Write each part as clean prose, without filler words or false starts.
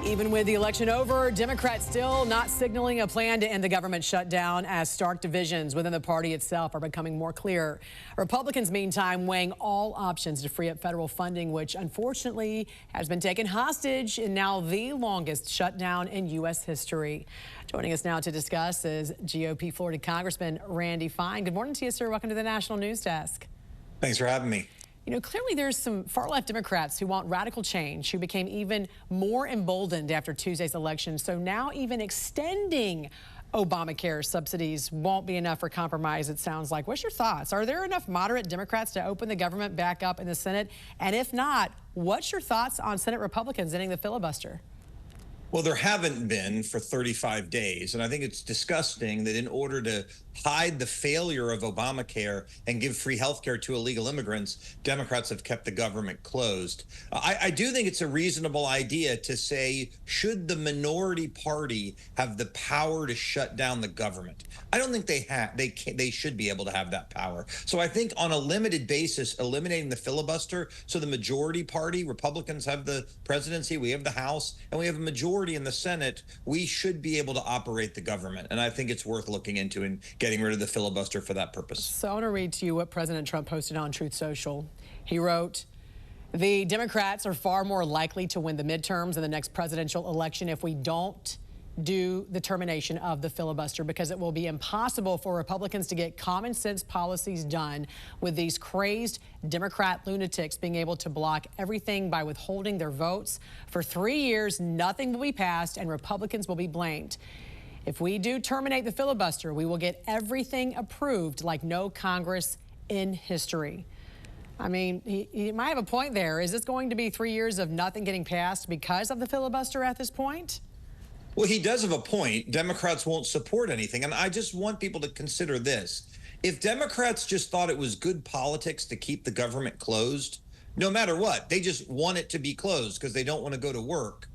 Even with the election over, Democrats still not signaling a plan to end the government shutdown as stark divisions within the party itself are becoming more clear. Republicans, meantime, weighing all options to free up federal funding, which unfortunately has been taken hostage in now the longest shutdown in U.S. history. Joining us now to discuss is GOP Florida Congressman Randy Fine. Good morning to you, sir. Welcome to the National News Desk. Thanks for having me. You know, clearly there's some far-left Democrats who want radical change, who became even more emboldened after Tuesday's election. So now even extending Obamacare subsidies won't be enough for compromise, it sounds like. What's your thoughts? Are there enough moderate Democrats to open the government back up in the Senate? And if not, what's your thoughts on Senate Republicans ending the filibuster? Well, there haven't been for 35 days. And I think it's disgusting that in order to hide the failure of Obamacare and give free health care to illegal immigrants, Democrats have kept the government closed. I do think it's a reasonable idea to say, should the minority party have the power to shut down the government? I don't think they should be able to have that power. So I think on a limited basis, eliminating the filibuster, so the majority party, Republicans have the presidency, we have the House, and we have a majority in the Senate, we should be able to operate the government. And I think it's worth looking into and getting rid of the filibuster for that purpose. So I want to read to you what President Trump posted on Truth Social. He wrote, "The Democrats are far more likely to win the midterms in the next presidential election if we don't do the termination of the filibuster, because it will be impossible for Republicans to get common sense policies done with these crazed Democrat lunatics being able to block everything by withholding their votes. For 3 years, nothing will be passed and Republicans will be blamed. If we do terminate the filibuster, we will get everything approved like no Congress in history." I mean, he might have a point there. Is this going to be 3 years of nothing getting passed because of the filibuster at this point? Well, he does have a point. Democrats won't support anything. And I just want people to consider this. If Democrats just thought it was good politics to keep the government closed, no matter what, they just want it to be closed because they don't want to go to work.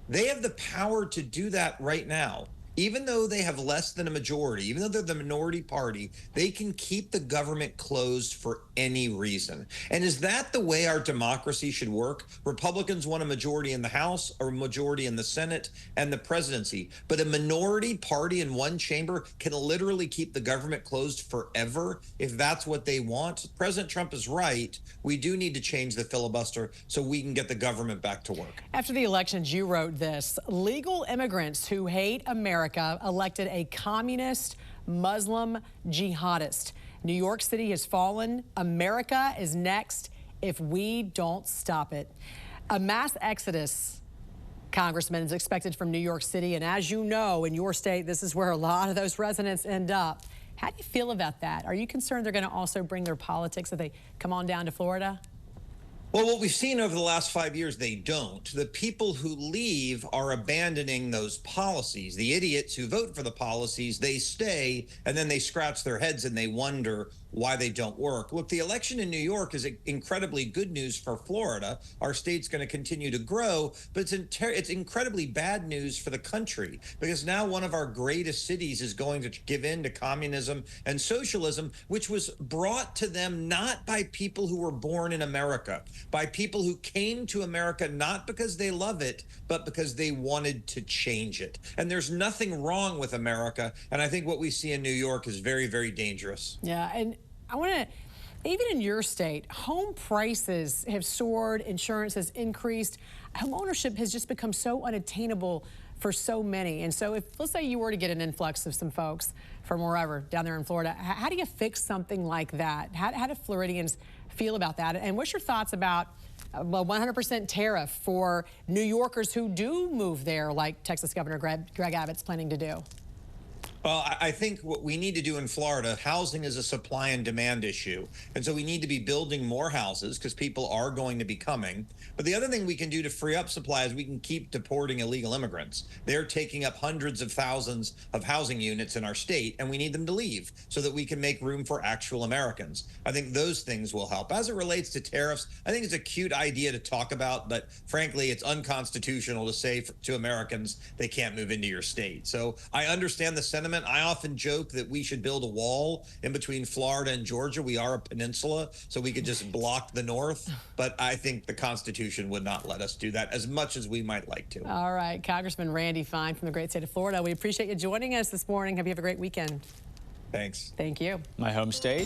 They have the power to do that right now. Even though they have less than a majority, even though they're the minority party, they can keep the government closed for any reason. And is that the way our democracy should work? Republicans want a majority in the House, or a majority in the Senate and the presidency. But a minority party in one chamber can literally keep the government closed forever if that's what they want. President Trump is right. We do need to change the filibuster so we can get the government back to work. After the elections, you wrote this: "Legal immigrants who hate America elected a communist Muslim jihadist. New York City has fallen. America is next if we don't stop it." A mass exodus, Congressman, is expected from New York City. And as you know, in your state, this is where a lot of those residents end up. How do you feel about that? Are you concerned they're going to also bring their politics if they come on down to Florida? Well, what we've seen over the last 5 years, they don't. The people who leave are abandoning those policies. The idiots who vote for the policies, they stay, and then they scratch their heads and they wonder why they don't work. Look, the election in New York is incredibly good news for Florida. Our state's going to continue to grow, but it's incredibly bad news for the country, because now one of our greatest cities is going to give in to communism and socialism, which was brought to them not by people who were born in America, by people who came to America not because they love it, but because they wanted to change it. And there's nothing wrong with America. And I think what we see in New York is very, very dangerous. Yeah, and I want to, even in your state, home prices have soared, insurance has increased, home ownership has just become so unattainable for so many. And so if, let's say you were to get an influx of some folks from wherever down there in Florida, how do you fix something like that? How do Floridians feel about that? And what's your thoughts about a 100% tariff for New Yorkers who do move there, like Texas Governor Greg Abbott's planning to do? Well, I think what we need to do in Florida, housing is a supply and demand issue. And so we need to be building more houses because people are going to be coming. But the other thing we can do to free up supply is we can keep deporting illegal immigrants. They're taking up hundreds of thousands of housing units in our state, and we need them to leave so that we can make room for actual Americans. I think those things will help. As it relates to tariffs, I think it's a cute idea to talk about, but frankly, it's unconstitutional to say to Americans they can't move into your state. So I understand the sentiment Amendment. I often joke that we should build a wall in between Florida and Georgia. We are a peninsula, so we could just block the north. But I think the Constitution would not let us do that as much as we might like to. All right, Congressman Randy Fine from the great state of Florida. We appreciate you joining us this morning. Hope you have a great weekend. Thanks. Thank you. My home state.